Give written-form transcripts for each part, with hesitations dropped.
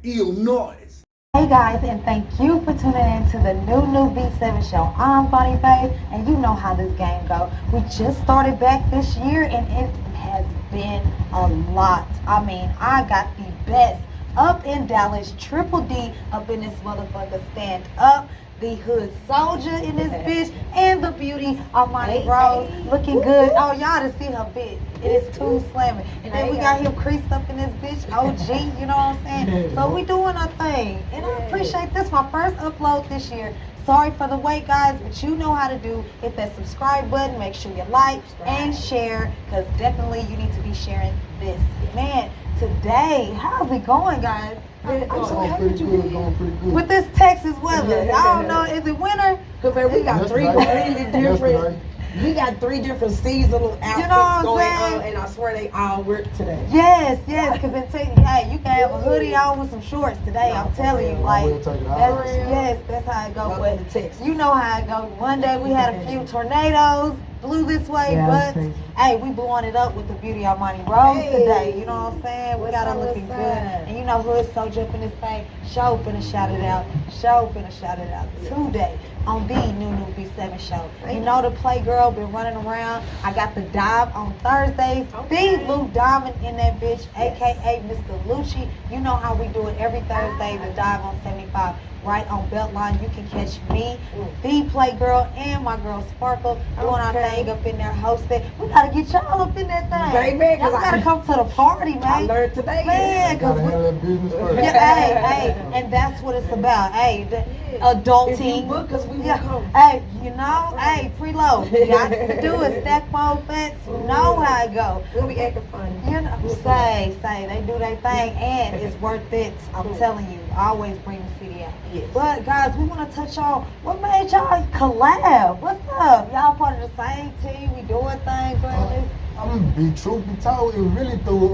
Illinois. Hey guys, and thank you for tuning in to the new B7 show. I'm Bonnie Babe, and you know how this game go. We just started back this year, and it has been a lot. I mean, I got the best up in Dallas, Triple D up in this motherfucker, stand up. The hood soldier in this bitch, and the beauty Armani Rose, looking good. Oh, y'all to see her bitch. It is too slamming. And then we got him creased up in this bitch, OG, you know what I'm saying? So we doing our thing. And I appreciate this, my first upload this year. Sorry for the wait, guys, but you know how to do. Hit that subscribe button, make sure you like and share, because definitely you need to be sharing this. Man, today, how's it going, guys? I'm so happy you be going pretty good. With this Texas weather, I don't know, is it winter? Because we got three completely different. We got three different seasonal outfits going on, and I swear they all work today. Yes, because hey, you can have a hoodie on with some shorts today. I'm telling you, like that's how it goes. But you know how it goes. One day we had a few tornadoes, blew this way, but hey, we blowing it up with the beauty Armani Rose today. You know what I'm saying? We got her looking good, and you know hood soldier up in this thing. Show finna shout it out. Show finna shout it out today on the new B7 show. You know the Playgirl been running around. I got the dive on Thursdays. The Lou Diamond in that bitch, aka Mr. Lucci. You know how we do it every Thursday. The dive on 75. Right on Beltline, you can catch me, the Playgirl, and my girl Sparkle doing our thing up in there hosting. We gotta get y'all up in that thing. Baby, y'all gotta come to the party, man. I learned today. Man, Gotta handle that business first. hey, and that's what it's about. Hey, the adulting. If you book us, we will come. Hey, you know, hey, preload. You got to do it. Stack my fence. You know how it go. We'll be acting funny. You know, say, they do their thing, and it's worth it. I'm telling you, always bring the city out. Yes. But guys, we want to touch on what made y'all collab. What's up? Y'all part of the same team. We doing things like this. I'm gonna be truth be told, it really threw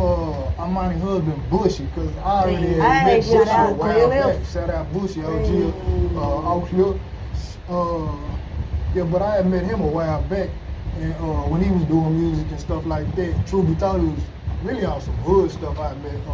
Armani husband Bushy, because I already had met Bushy a while back. Shout out Bushy, OG, Oak Cliff. Yeah, but I had met him a while back, and when he was doing music and stuff like that, truth be told, it was really on some hood stuff I met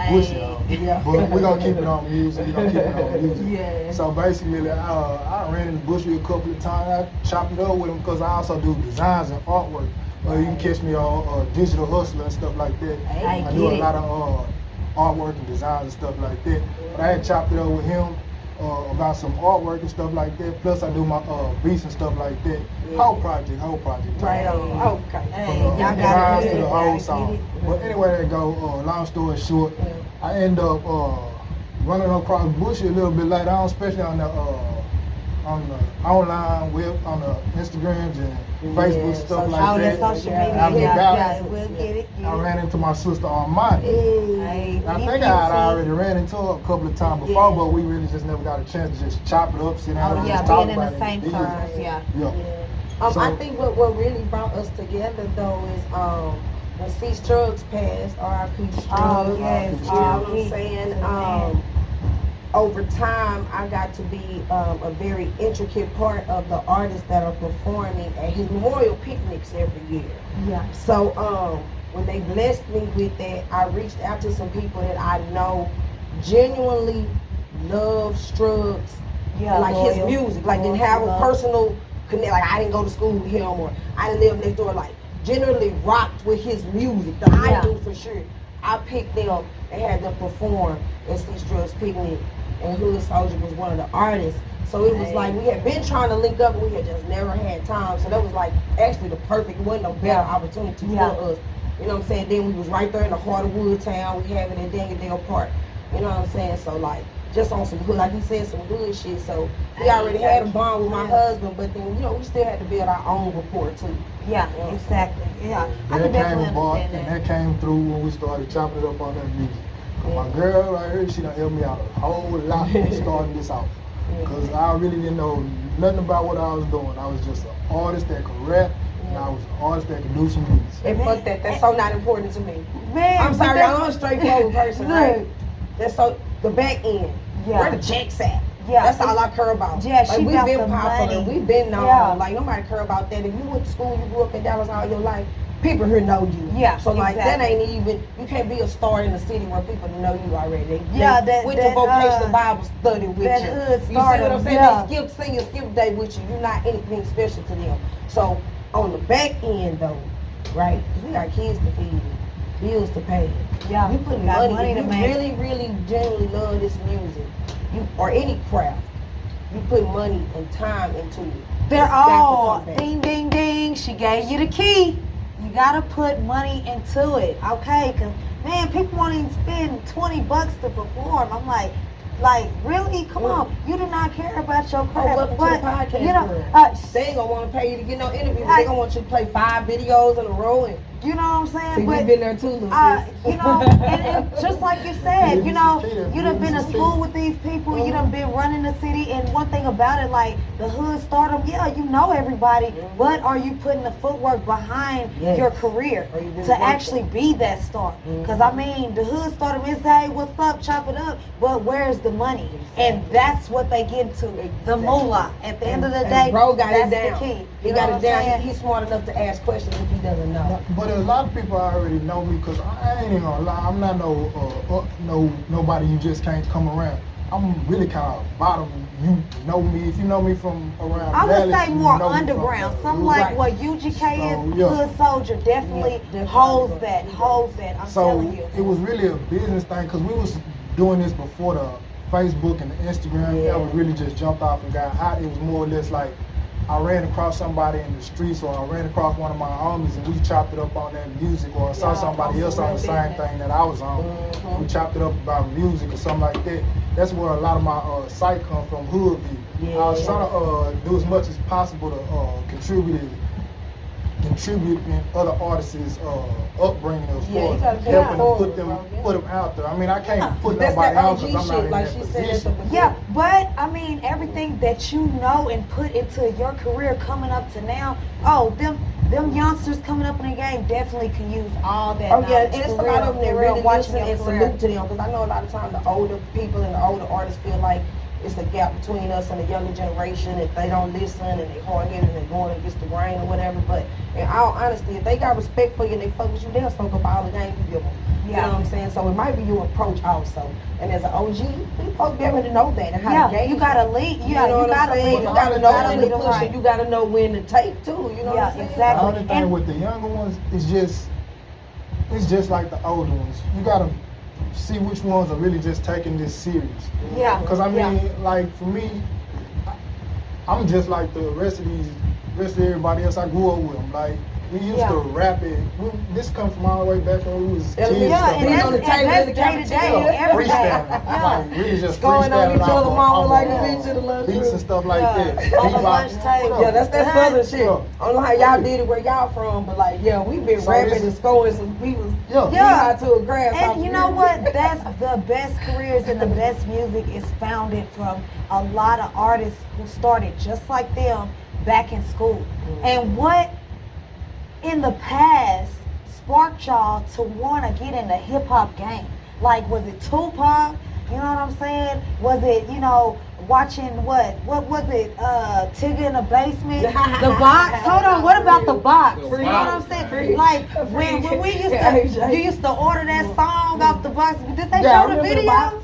Bushy on. But we're gonna keep it on music, Yeah. So basically, I ran into Bushy a couple of times. I chopped it up with him because I also do designs and artwork. You can catch me on Digital Hustler and stuff like that. I do a lot of artwork and designs and stuff like that. But I had chopped it up with him about some artwork and stuff like that. Plus I do my beats and stuff like that. Whole project. Right on. Okay. From the designs to the whole song. But anyway, that go. Long story short, I end up running across Bushy a little bit later on, especially on the online web, on the Instagrams and Facebook stuff like that. All the social media. We'll get it. I ran into my sister Armani. I think I had already ran into her a couple of times before, but we really just never got a chance to just chop it up, sit down and just talk about it. Being in the same terms, So, I think what really brought us together though is when C Struggs passed, R.I.P. Struggs. You know what I'm saying? Over time, I got to be a very intricate part of the artists that are performing at his memorial picnics every year. Yeah. So when they blessed me with that, I reached out to some people that I know genuinely love Struggs, like his music, like didn't have a personal connect. Like I didn't go to school with him, or I didn't live next door. Like generally rocked with his music. That I do for sure. I picked them and had them perform at C Struggs picnic. And Hood Soldier was one of the artists. So it was like we had been trying to link up and we had just never had time. So that was like actually the perfect, it wasn't no better opportunity for us. You know what I'm saying? Then we was right there in the heart of Woodtown. We have it in Dangadale Park. You know what I'm saying? So like just on some hood, like he said, some hood shit. So we already had a bond with my husband, but then we still had to build our own rapport too. Yeah, exactly. Yeah. I can definitely understand that. And that came through when we started chopping it up on that music. My girl right here, she done helped me out a whole lot in starting this off. Because I really didn't know nothing about what I was doing. I was just an artist that could rap, and I was an artist that could do some beats. And fuck that, that's so not important to me. Man, I'm sorry, I'm a straightforward person, right? That's so, the back end, where the checks at. That's all I care about. Yeah, like, we've been popular, we've been known. Yeah. Like nobody care about that. If you went to school, you grew up in Dallas all your life, people here know you. Yeah. So like that exactly. ain't even, you can't be a star in the city where people know you already. That went to vocational Bible study with that you. hood You see what I'm saying? yeah. They skip day with you. You're not anything special to them. So on the back end though, right? Because we got kids to feed, bills to pay. Yeah. You put money to make. Really, really genuinely love this music, or any craft, you put money and time into it. They're all ding, ding, ding. She gave you the key. You gotta put money into it, okay? Cause man, people won't even spend $20 to perform. I'm like really? Come on, you do not care about your craft. Welcome to the podcast, you know, they ain't gonna want to pay you to get no interviews. They gonna want you to play 5 videos in a row and. You know what I'm saying? See, we've been there too, Lucy. You know, and just like you said, you know, you done been to school with these people, you done been running the city, and one thing about it, like the hood stardom, yeah, you know everybody, but are you putting the footwork behind your career to actually be that star? Because I mean, the hood stardom is, hey, what's up, chop it up, but where's the money? And that's what they get to, the moolah. At the end of the day, bro got that's it down. the key. He got it down. He's smart enough to ask questions if he doesn't know. But a lot of people already know me because I ain't even gonna lie. I'm not nobody you just can't come around. I'm really kind of bottom. You know me if you know me from around. I would Dallas, say more you know underground. Something like what UGK is. yeah. Hood Soldier definitely holds that. I'm telling you. It was really a business thing because we was doing this before the Facebook and the Instagram. That was really just jumped off and got hot. It was more or less like I ran across somebody in the streets, or I ran across one of my homies and we chopped it up on that music, or I saw somebody else on the same thing that I was on. We chopped it up about music or something like that. That's where a lot of my site come from, Hood View. I was trying to do as much as possible to contribute in other artists' upbringing as far as helping to put them out there. I mean, I can't put nobody out because I'm not in that position. Yeah, but I mean, everything that you know and put into your career coming up to now, them youngsters coming up in the game definitely can use all that. Oh yeah, and it's a lot of them that really listen and salute to them, because I know a lot of times the older people and the older artists feel like it's a gap between us and the younger generation. If they don't listen and they hard-headed and they going against the grain or whatever. But in all honesty, if they got respect for you and they fuck with you, they'll soak up all the game you give them. You know what I'm saying? So it might be your approach also. And as an OG, you're supposed to be able to know that and how to gauge. You gotta lead. You know what I'm saying? You gotta know when to push and you gotta know when to take too. You know what I'm saying? Exactly. The only thing with the younger ones is it's just like the older ones. You gotta see which ones are really just taking this serious. Yeah. Because I mean, like for me, I'm just like the rest of everybody else. I grew up with them. Like we used to rap it. This come from all the way back when we was kids. And that's day to day, every day. Like really just going on each other mama like a bitch in the lunch beats and stuff like that. On the lunch table. Yeah, that's that southern shit. I don't know how y'all did it where y'all from, but like, yeah, we been rapping and scoring some people. Yeah. To a grass. And you know what? That's the best careers and the best music is founded from a lot of artists who started just like them back in school. And what in the past sparked y'all to want to get in the hip hop game? Like, was it Tupac? You know what I'm saying? Was it, watching what was it? Tigger in the Basement? The Box? Hold on, what about the Box? You know what I'm saying? Like, when we you used to order that song off the Box. Did they show the video?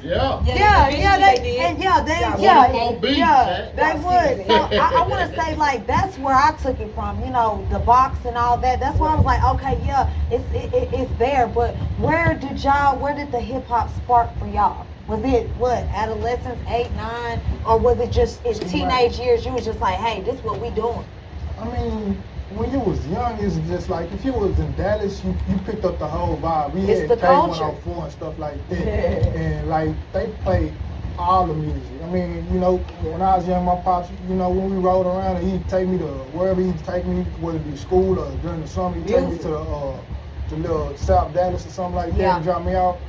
They would. So I want to say, like, that's where I took it from. The Box and all that. That's why I was like, okay, it's there. But where did the hip hop spark for y'all? Was it adolescence, 8, 9, or was it just in teenage years? You was just like, hey, this is what we doing. I mean, when you was young, it's just like if you was in Dallas, you picked up the whole vibe. We had K104 and stuff like that, and like they played all the music. I mean, when I was young, my pops, when we rode around, and he'd take me to wherever he'd take me, whether it be school or during the summer, he'd take me to the little South Dallas or something like that and drop me out.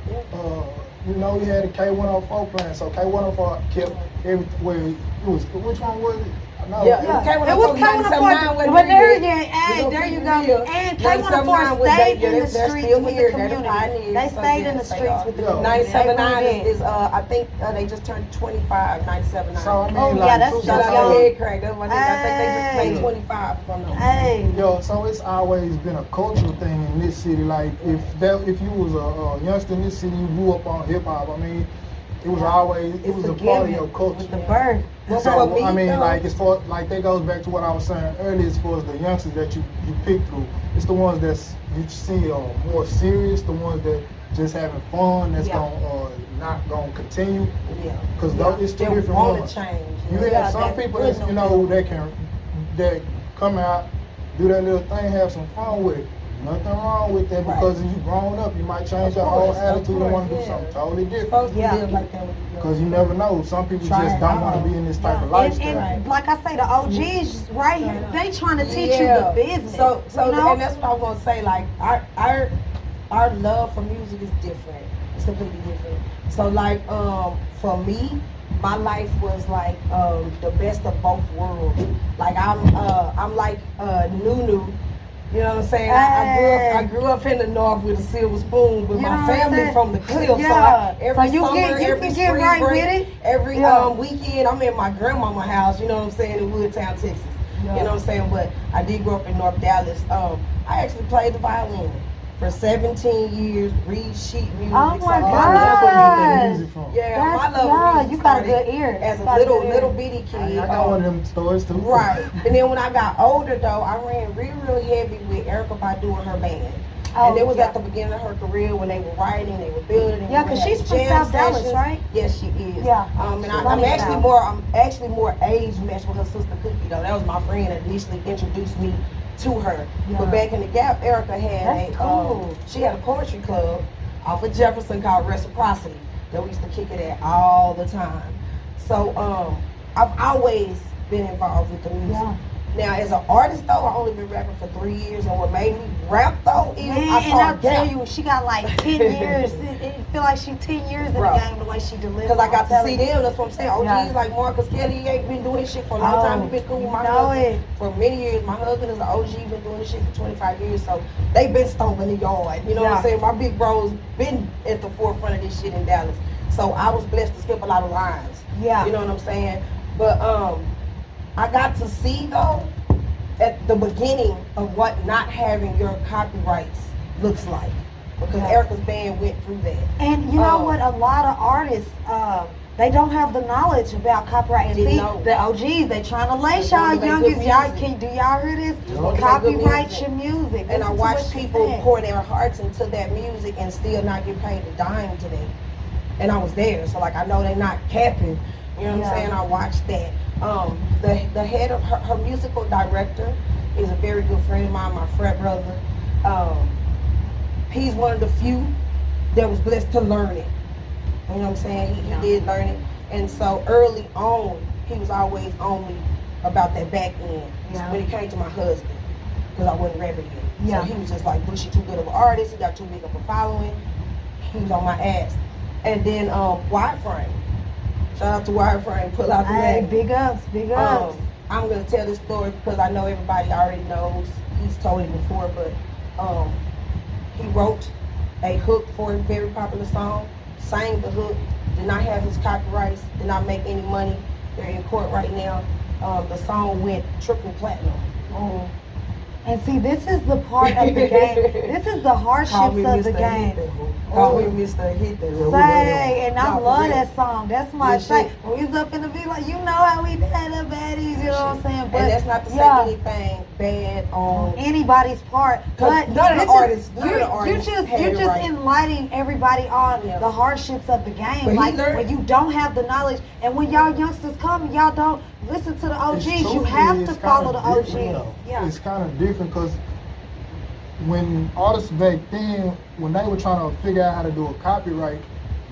We had a K104 playing, so K104 kept everywhere. Which one was it? I No. It was K104, but there you go. And K104 stayed in the streets with the community. They stayed in the streets with the community. 97.9 is I think they just turned 25, 97.9. So I mean, that's shout out to Head Crack. That's what I think they just played 25 from them. Yo, so it's always been a cultural thing in this city. Like if you was a youngster in this city, you grew up on hip hop. I mean, it was always a part of your culture. With the birth. So I mean, like as far like that goes back to what I was saying earlier. As far as the youngsters that you pick through, it's the ones that's you see are more serious, the ones that just having fun, that's gonna not gonna continue. Because it's two different ones. You have some people that that come out, do that little thing, have some fun with it. Nothing wrong with that because you grown up, you might change your whole attitude and want to do something totally different. Because you never know. Some people just don't want to be in this type of lifestyle. And like I say, the OGs right here, they trying to teach you the business. So and that's what I was gonna say. Like our love for music is different. It's completely different. So like for me, my life was like the best of both worlds. Like I'm like Nunu. You know what I'm saying? I grew up in the north with a silver spoon, with my family from the cliff. Yeah. So every summer, every spring right break, with it. every weekend, I'm in my grandmama's house. You know what I'm saying? In Woodtown, Texas. You know what I'm saying? But I did grow up in North Dallas. I actually played the violin for 17 years, read sheet music. Oh my God. That's where you get the music from. Yeah, my love of music you got a good ear. As a little bitty kid. I got one of them stories too. Right. And then when I got older though, I ran really heavy with Erykah Badu and her band. And it was at the beginning of her career when they were writing, they were building. Yeah, because she's from South Dallas, right? Yes, she is. Yeah. And I'm actually more age matched with her sister Cookie though. That was my friend that initially introduced me to her. But back in the Gap, Erykah had she had a poetry club off of Jefferson called Reciprocity that we used to kick it at all the time. So I've always been involved with the music. Yeah. Now, as an artist, though, I've only been rapping for 3 years, and what made me rap, though, is I saw I'll tell you, she got like 10 years. It feel like she 10 years in the game the way she delivers. Because I got to see them, that's what I'm saying. OGs like Marcus Kelly, he ain't been doing this shit for a long time. He been cool with my husband for many years. My husband is an OG, been doing this shit for 25 years, so they been stomping the yard. You know what I'm saying? My big bro's been at the forefront of this shit in Dallas. So I was blessed to skip a lot of lines. Yeah. You know what I'm saying? But I got to see, though, at the beginning of what not having your copyrights looks like. Because Erykah's band went through that. And you know what? A lot of artists, they don't have the knowledge about copyright. And see, the OGs, they trying to lace y'all youngest. Do y'all hear this? Copyright your music. And I watch people pour their hearts into that music and still not get paid a dime today. And I was there, so like I know they're not capping. You know what I'm saying? I watched that. The head of her musical director is a very good friend of mine, my frat brother. He's one of the few that was blessed to learn it. You know what I'm saying? He did learn it. And so early on, he was always on me about that back end when it came to my husband, because I wasn't ready yet. So he was just like, Bushy too good of an artist, he got too big of a following. He was on my ass. And then Wireframe. Shout out to Wireframe, pull out the name. Big ups, big ups. I'm gonna tell this story because I know everybody already knows. He's told it before, but he wrote a hook for a very popular song, sang the hook, did not have his copyrights, did not make any money. They're in court right now. The song went triple platinum. And see, this is the part of the game. This is the hardships of the game. Call me Mr. Hit That. Say, and I love that song. That's my shit. When we was up in the beat, like, you know how we had the baddies, you know what I'm saying? But and that's not to say anything bad on anybody's part. But none of the artists, you're just enlightening everybody on the hardships of the game. But like when you don't have the knowledge, and when y'all youngsters come and y'all don't listen to the OGs, you have to follow the OGs. Yeah. It's kind of different because when artists back then, when they were trying to figure out how to do a copyright,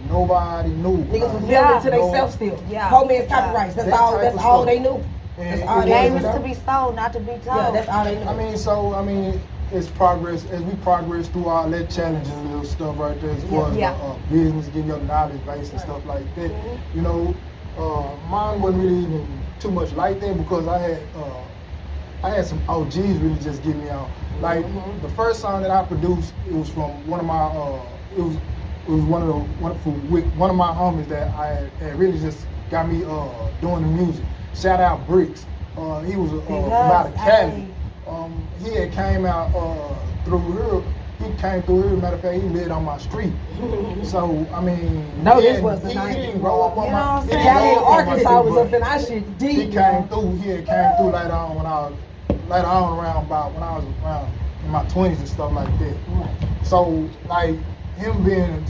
nobody knew. Niggas was building to themselves still. Yeah. Whole man's copyrights. That's all they knew. That's all the game is to be sold, not to be told. Yeah, that's all they knew. I mean, it's progress as we progress through all that challenging little stuff right there as far as the business, getting your knowledge base and stuff like that. You know, mine wasn't really even too much like that because I had some OGs really just get me out. Like the first song that I produced, it was from one of my it was one of my homies that I had really just got me doing the music. Shout out Bricks. He was from out of Cali. He had came out through here. He came through here. Matter of fact, he lived on my street. So I mean, this was the he 90s. didn't grow up on my. He Cali and Arkansas was up in our shit deep. He came through. He had came through later on around about when I was around in my 20s and stuff like that. So like him being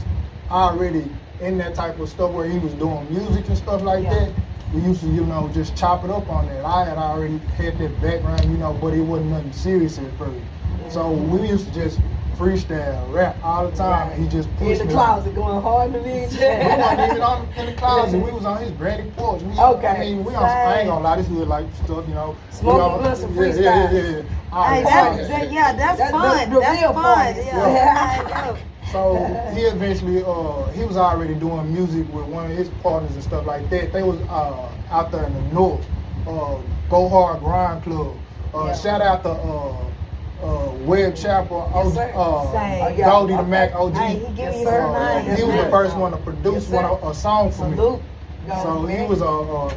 already in that type of stuff where he was doing music and stuff like that. We used to, just chop it up on that. I had already had that background, but it wasn't nothing serious at first. So we used to just freestyle, rap all the time, and he just pushed me. In the closet, going hard to me. We wasn't even in the closet. We was on his granny porch. I mean, I ain't gonna lie, this was like stuff, Smoking blunts and freestyle. Yeah. That's fun. That's fun. Yeah. So he eventually, he was already doing music with one of his partners and stuff like that. They was out there in the north, Go Hard Grind Club. Shout out to Webb Chapel, Goldie the Mac OG. He was the first one to produce a song for me. So he was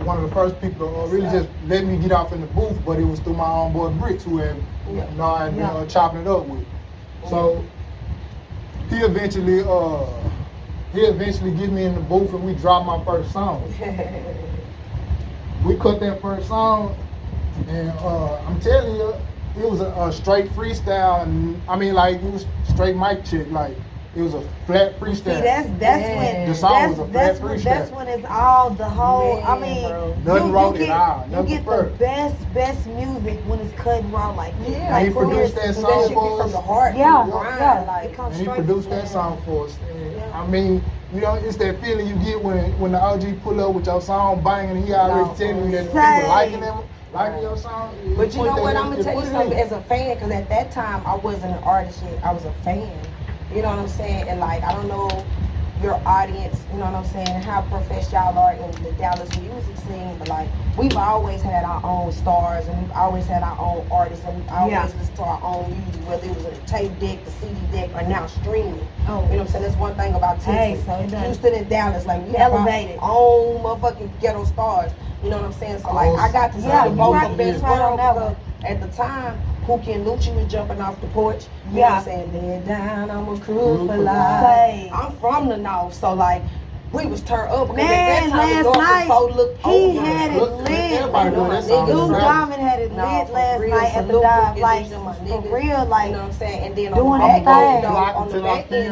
one of the first people to really just let me get off in the booth, but it was through my own boy Bricks who had been chopping it up with. So he eventually get me in the booth and we dropped my first song. We cut that first song and I'm telling you, it was a straight freestyle, and I mean like it was straight mic check, like it was a flat freestyle. See, that's when the song was a flat freestyle. That's when it's all the whole. I mean, you get the best music when it's cut and raw like this. Yeah, and he produced that song for us. From the heart, And he produced that song for us. And I mean, it's that feeling you get when the OG pull up with your song banging, and he already telling you that people liking your song. But you know what? I'm gonna tell you something as a fan, because at that time I wasn't an artist yet. I was a fan. You know what I'm saying? And like, I don't know your audience, you know what I'm saying, how professed y'all are in the Dallas music scene, but like, we've always had our own stars, and we've always had our own artists, and we've always listened to our own music, whether it was a tape deck, the CD deck, or now streaming. You know what I'm saying? That's one thing about Texas. Houston and Dallas, like, we have our own motherfucking ghetto stars. You know what I'm saying? So like, I got to see the both the best world, because at the time, Pookie and Lucci was jumping off the porch. You know what I'm saying? Lay down, I'm a crew for life. I'm from the north, so like, we was turned up. Because at that time, last night, he had it lit. Lou Diamond had it lit last night at the dive. Like, for real, like, you know what I'm saying? And then doing on the back end, on the back end,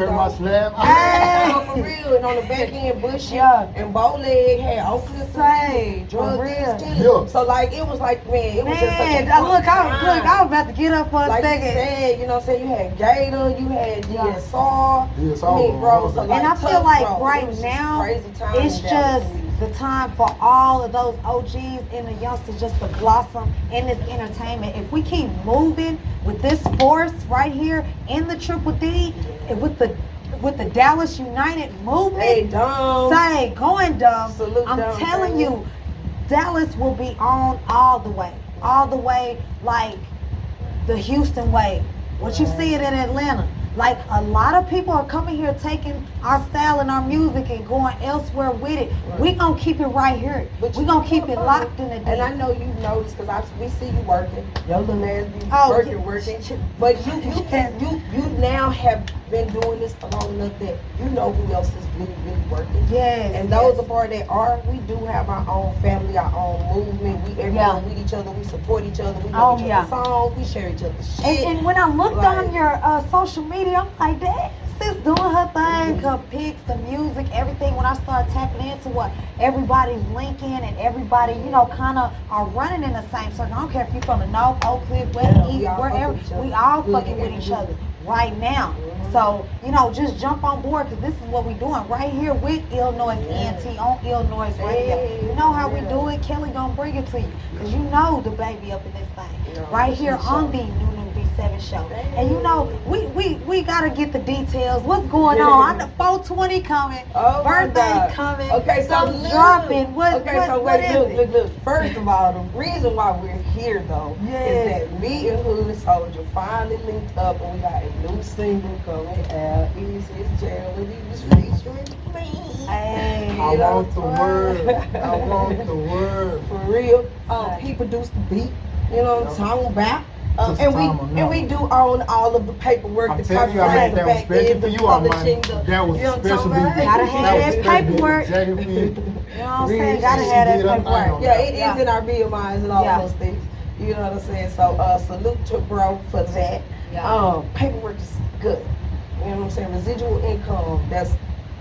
for real, and on the back end, Bushy and Bowleg had Oakland, drug dealers. So like, it was like, man, it was just such a look, I was about to get up for a like second. You said, you know what I'm saying? You had Gator, you had DSR. I mean, bro, so like, and I feel like right now, it's just the time for all of those OGs and the youngsters just to blossom in this entertainment. If we keep moving with this force right here in the Triple D, with the Dallas United movement, going dumb. I'm telling you, Dallas will be on all the way, like the Houston way. What you see it in Atlanta. Like, a lot of people are coming here taking our style and our music and going elsewhere with it. We gonna keep it right here. But we gonna keep it locked in the day. And I know you noticed, because we see you working. Your little ass be working. But you now have been doing this for long enough that you know who else is really working. Yes. And those of us that are, we do have our own family, our own movement. We everyone with each other. We support each other. We love each other's songs. We share each other's shit. And when I looked on your social media, I'm like, damn, sis doing her thing, her pics, the music, everything. When I started tapping into what everybody's linking and everybody, kind of are running in the same circle. I don't care if you're from the North, Oak Cliff, West, East, wherever. We all fucking with each other right now. So, just jump on board, because this is what we're doing right here with Illinois ENT on Illinois Radio. You know how we do it. Kelly gonna bring it to you, because you know the baby up in this thing. Right here on the new BC. 7 show. And you know, we gotta get the details. What's going on? I know 420 coming. Oh, birthday's coming. Okay, so dropping. What Look. First of all, the reason why we're here though is that me and Hood Soldier finally linked up and we got a new single coming out. It's his Gerald. He was featuring me. Hey, I want the word. I want the word. For real. He produced the beat. You know what I'm talking about? And we do own all of the paperwork. I'm telling you, I made that was special for you, Armani. That was special. Gotta have that paperwork. Exactly. You know what I'm saying? Gotta have that paperwork. Yeah, it is in our BMIs and all those things. You know what I'm saying? So salute to bro for that. Paperwork is good. You know what I'm saying? Residual income, that's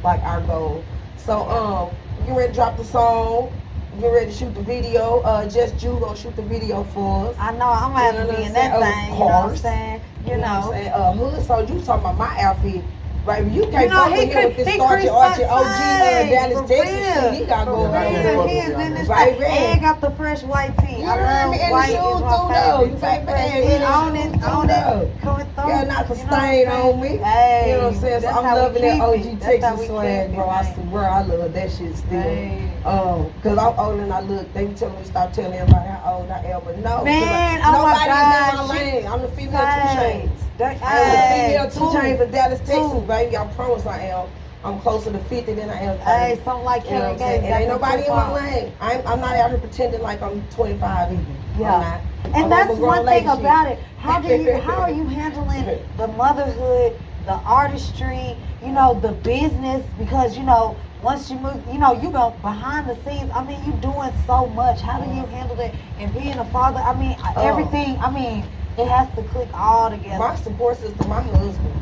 like our goal. So you ready to drop the song? Get ready to shoot the video. Just Jew gonna shoot the video for us. I know, I'm gonna have to be in that thing, you know what I'm saying? You know. Hood Soldier, you talking about my outfit. Right, you can't fuck with him with this starchy Archie OG Dallas, Texas. He got going on. He is in this thing. And got the fresh white tee. I love white is my favorite. On it. Coming through. Yeah, not for stain on me. Hey, you know what I'm saying? So I'm loving that OG Texas swag, bro. I swear I love that shit still. Cause I'm old and I look. They be telling me stop telling everybody how old I am, but no. Man, oh my God. Nobody's in my lane. I'm the female 2 Chainz. I'm the female 2 Chainz of Dallas, Texas, baby. I promise I am. I'm closer to 50 than I am 30. Hey, something like Kelly Gates. And ain't nobody in my lane. I'm not out here pretending like I'm 25 either. Yeah. And that's one thing about it. How are you handling the motherhood, the artistry, you know, the business? Because, you know, once you move, you know, you go behind the scenes. I mean, you doing so much. How do you handle that? And being a father, I mean, everything, I mean, it has to click all together. My support system, my husband.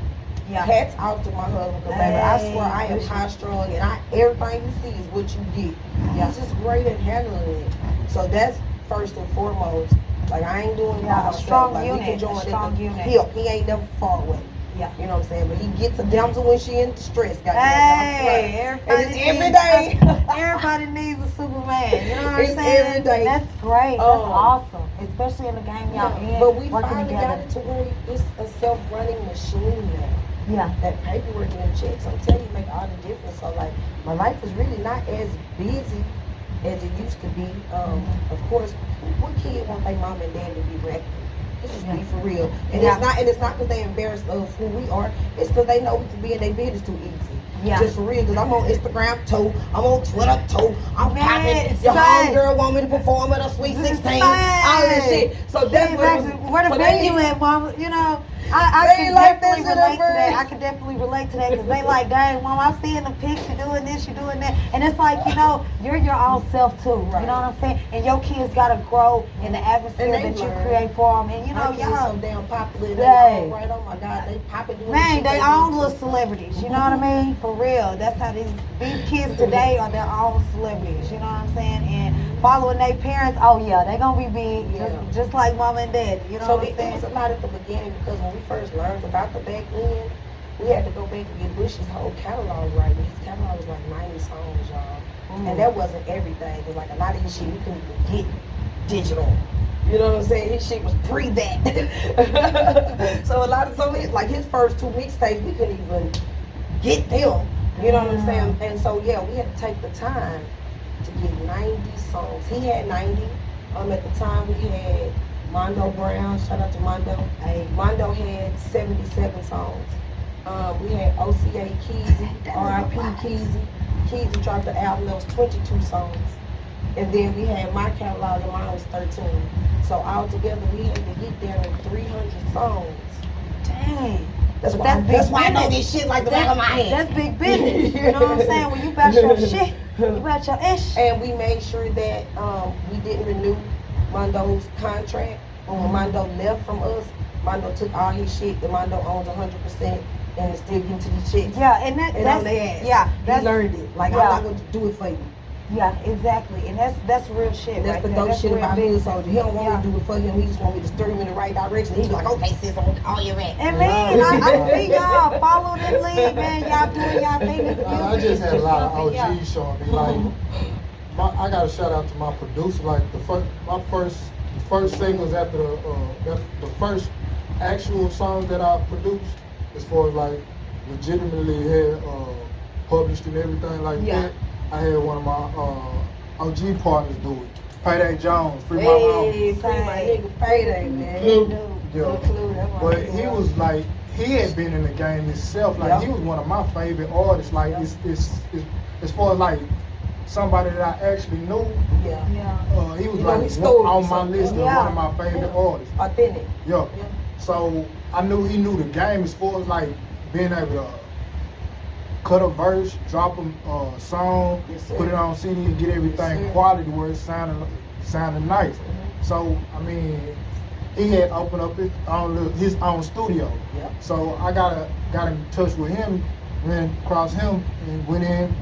Yeah. Hats off to my husband, because baby, I swear I am high strung, and everything you see is what you get. Yeah. He's just great at handling it. So that's first and foremost. Like, I ain't doing it by myself. Strong like, unit. We can join Strong unit. He ain't never far away. Yeah. You know what I'm saying? But he gets a damsel when she in distress. Hey, every day. Everybody needs a Superman. You know what I'm saying? Every day. That's great. That's awesome. Especially in the game y'all in. But we finally got it to where it's a self-running machine now. Yeah. That paperwork and the checks, I'm telling you, make all the difference. So, like, my life is really not as busy as it used to be. Of course, what kid want their mom and dad to be wrecked? Let's just be for real. And it's not because they embarrassed of who we are. It's because they know we can be in their business too easy. Yeah. Just for real, because I'm on Instagram too. I'm on Twitter too. I'm popping. Your homegirl want me to perform at a Sweet 16. All this shit. So that's where the venue at, mama? You know, I can definitely relate to that. I can definitely relate to that, because they like, dang, mom, I'm seeing the picture, you doing this, you doing that. And it's like, you know, you're your own self too. Right. You know what I'm saying? And your kids got to grow in the atmosphere that you create for them. And, you know, y'all so damn popular. They right, oh my God, they popping. Man, they own little celebrities. You know what I mean? For real. That's how these kids today are their own celebrities. You know what I'm saying? And following their parents, oh yeah, they gonna be big, just like mama and daddy. You know what I'm saying? It was a lot at the beginning, because when we first learned about the back end, we had to go back and get Bush's whole catalog right. And his catalog was like 90 songs, y'all. And that wasn't everything. It was like a lot of his shit we couldn't even get digital. You know what I'm saying? His shit was pre that. So like his first 2 mixtapes, we couldn't even get them. You know what I'm saying? And so we had to take the time to get 90 songs. He had 90. At the time we had Mondo Brown, shout out to Mondo. Mondo had 77 songs. We had OCA Keezy, R.I.P. Keezy. Keezy dropped the album, that was 22 songs. And then we had my catalog, and mine was 13. So all together we had to get there in 300 songs. Dang. That's why I know this shit like the back of my hand. That's big business. You know what I'm saying? When you about your shit, you about your ish. And we made sure that we didn't renew Mondo's contract. When Mondo left from us, Mondo took all his shit that Mondo owns 100% and is still getting to these chicks. Yeah, and that's he learned it. Like, I'm not going to do it for you. Yeah, exactly. And that's real shit. And that's the dope shit about Hood Soldier. He don't want me to do it for him. He just want me to steer him in the right direction. He's like, okay, sis, I'm going to call you back. And man, I see y'all follow that lead, man. Y'all doing y'all thing. I just had a lot of OGs showing me. Like, I got to shout out to my producer. Like, my first singles after the first actual songs that I produced, as far as like legitimately had published and everything like that, I had one of my OG partners do it. Payday Jones, Free My Home. Free my nigga Payday, man. Yeah. But he was like, he had been in the game himself. Like he was one of my favorite artists. Like it's as far as like somebody that I actually knew. He was like on my list of one of my favorite artists. Authentic. Yeah. So I knew he knew the game as far as like being able to cut a verse, drop a song, put it on CD, and get everything quality where it sounded nice. So I mean, he had opened up his own studio. So I got in touch with him, ran across him, and went in.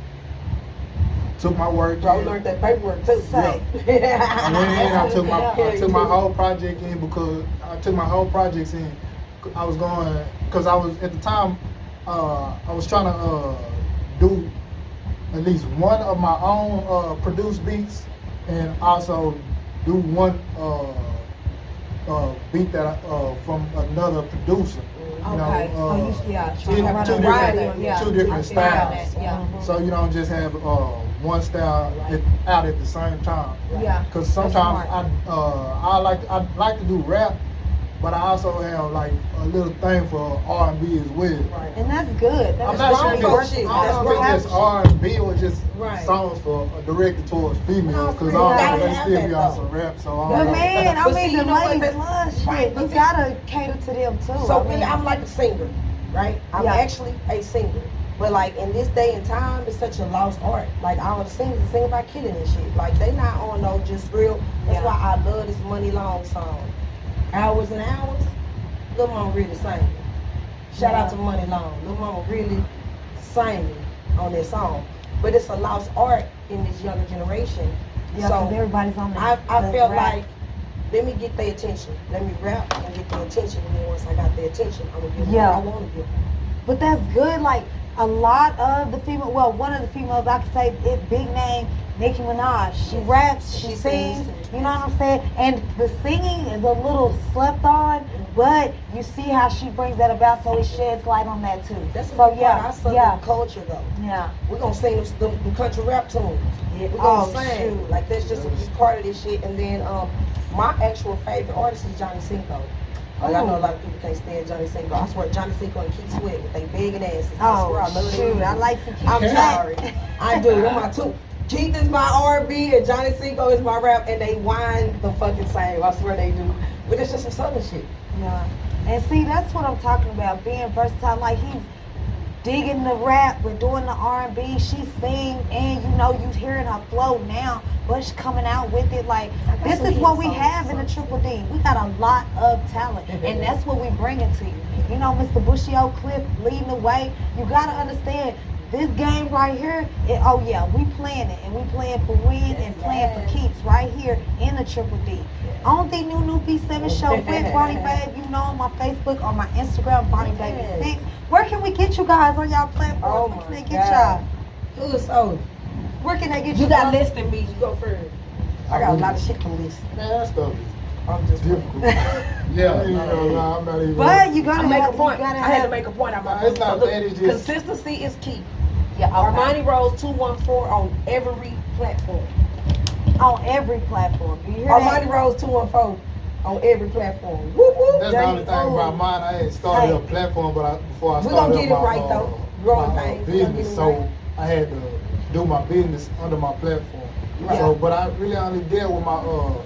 Took my work. I learned that paperwork too. I went in. I took my whole project in because I took my whole projects in. I was going because I was at the time. I was trying to do at least one of my own produced beats, and also do one beat that from another producer. You know, two different styles. So you don't just have one style out at the same time. Because sometimes I like to do rap, but I also have like a little thing for R&B as well. And that's good. I'm not sure if it's R&B or just songs for directed towards females, because they still be on some rap. So but man, I mean the ladies love shit. You gotta cater to them too. So really, I'm like a singer, right? I'm actually a singer. But like in this day and time, it's such a lost art. Like all the singers are singing about killing and shit. Like they not on no just real. That's why I love this Money Long song. Hours and Hours. Lil' Mama really sang. Shout out to Money Long. Lil' Mama really sang on that song. But it's a lost art in this younger generation. Yeah, so everybody's on that. I felt like, let me get their attention. Let me rap and get their attention. And then once I got their attention, I'm gonna give them what I want to give them. But that's good. Like a lot of the female, well, one of the females I could say it big name, Nicki Minaj. She raps, she sings, you know what I'm saying? And the singing is a little slept on, but you see how she brings that about, so it sheds light on that too. That's so I Southern culture though. We're gonna sing the country rap tunes. We're gonna sing. Like that's just a part of this shit. And then my actual favorite artist is Johnny Cinco. I know a lot of people can't stand Johnny Cinco. I swear Johnny Cinco and Keith Sweat with they big and asses. I swear I love them. I like to Keith. I'm sorry. I do. Them my two. Keith is my R&B and Johnny Cinco is my rap, and they whine the fucking same. I swear they do. But it's just some southern shit. Yeah. And see, that's what I'm talking about, being versatile. Like he's digging the rap, we're doing the R&B, she sing, and you know you hearing her flow now, but she's coming out with it. Like this is what we have in the Triple D. We got a lot of talent, and that's what we bring it to you. You know, Mr. Bushy Cliff leading the way. You gotta understand. This game right here, we playing it, and we playing for win and playing for keeps right here in the Triple D. On the new B7 show with Bonnie Babe, you know, on my Facebook, on my Instagram, Bonnie Baby 6. Where can we get you guys on y'all platforms? Where can they get y'all? Where can they get you? You got listing me. You go first. I got a lot of shit to list. Man, that stuff is I'm just difficult. I'm not even. But you gotta make a point. I had to make a point out my it's not bad, it's just consistency is key. Armani Rose 214 on every platform. On every platform. Do you hear Armani Rose 214 on every platform. Whoop, whoop. That's the only thing about mine. I had started a platform, but before I started gonna get it right though. My business, so I had to do my business under my platform. So, but I really only deal with my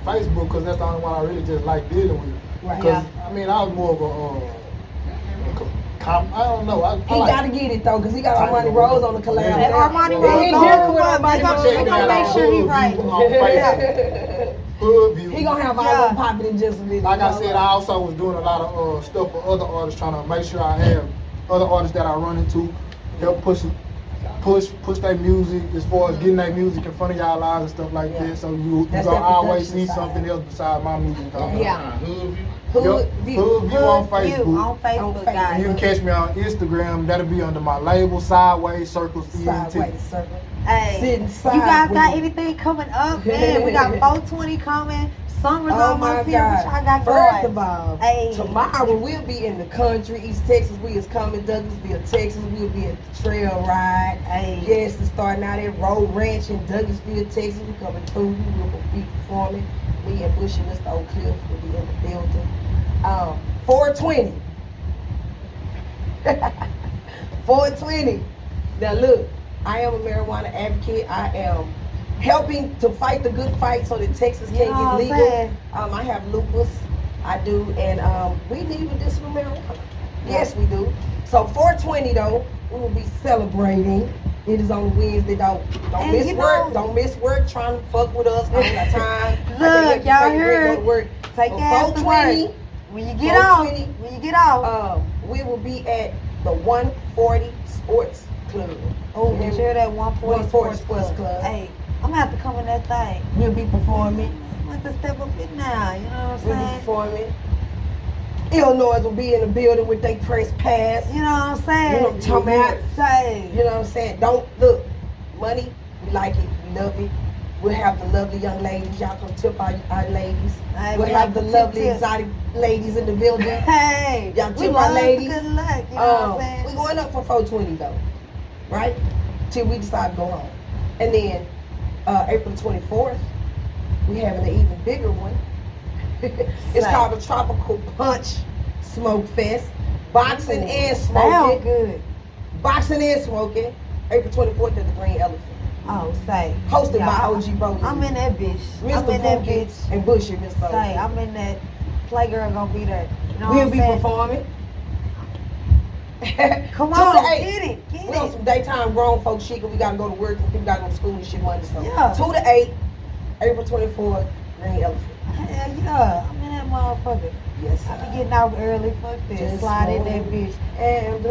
Facebook because that's the only one I really just like dealing with. Because I mean, I was more of a I don't know. He gotta get it though, cause he got Armani Rose on the collab. And Armani Rose, he different with Armani Rose. We gonna make sure he right. He gonna have all them popping in just a minute. Like I said, I also was doing a lot of stuff for other artists, trying to make sure I have other artists that I run into, help push their music as far as getting their music in front of y'all eyes and stuff like that. So you gonna always see something else besides my music. Hood View on Facebook. On Facebook, guys. You can catch me on Instagram. That'll be under my label, Sideways Circles ENT. Hey, you guys got anything coming up, man? We got 420 coming. Summer's Oh my almost here. What y'all God. got First going? of all, Hey. tomorrow we'll be in the country, East Texas. We is coming, Douglasville, Texas. We'll be at the trail ride. Hey. Yes, it's starting out at Road Ranch in Douglasville, Texas. We coming through. We will be performing. Me and Bush and Mr. Oak Cliff will be in the building. 420. 420. Now look, I am a marijuana advocate. I am helping to fight the good fight so that Texas can't get legal. I have lupus, I do, and we need medicinal marijuana. Yes, we do. So 420 though, we will be celebrating. It is on Wednesday. Don't miss work. Don't miss work trying to fuck with us all the time. Look, y'all heard. Take your ass to work. When you get off, we will be at the 140 Sports Club. Oh, did you hear that 140 Sports Club? Hey, I'm gonna have to come in that thing. We'll be performing. I'm gonna have to step up in now, you know what I'm saying? We'll be performing. Illinois will be in the building with their press pass. You know what I'm saying? You know what I'm talking about? Say. You know what I'm saying? Don't look. Money, we like it, we love it. We'll have the lovely young ladies. Y'all come tip our ladies. Hey, we'll have the lovely exotic ladies in the building. Hey, y'all tip our ladies. Good luck, you know what I'm saying? We're going up for 420 though, right? Till we decide to go home. And then April 24th, we having an even bigger one. It's called the Tropical Punch Smoke Fest. Boxing and smoking. Sound good. Boxing and smoking. April 24th at the Green Elephant. Oh, say. Hosted by OG Bro. I'm in that bitch. Mr. I'm in that Pookie bitch. and Bushy, Mr. Say, I'm in that. Playgirl gonna be there. You know we'll what be I'm performing. Come on, get it. We on some daytime grown folk shit because we gotta go to work and people gotta go to school and shit Monday. So yeah. 2 to 8, April 24th, Green Elephant. Hell yeah, I'm in that motherfucker. Yes. I be getting out early, fuck this. Just slide in that bitch. And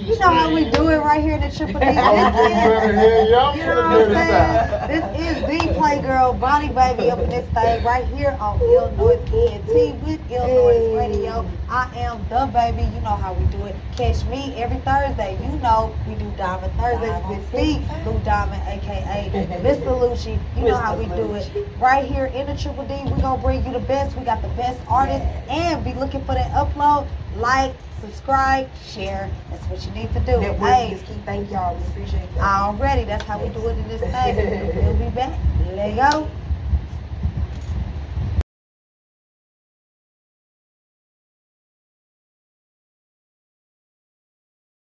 you know how we do it right here in the Triple D. You know what I'm saying? This is the Playgirl Bonnie Baby up in this thing right here on Illinois ENT with Illinois Radio. I am the baby. You know how we do it. Catch me every Thursday. You know we do Diamond Thursdays with Steve Blue Diamond, aka Mr. Lucci. You know how we do it. Right here in the Triple D, we gonna bring you the best. We got the best artists, and be looking for that upload. Like, subscribe, share. That's what you need to do. Hey, thank y'all. We appreciate that. Already, that's how we do it in this thing. We'll be back. Let go.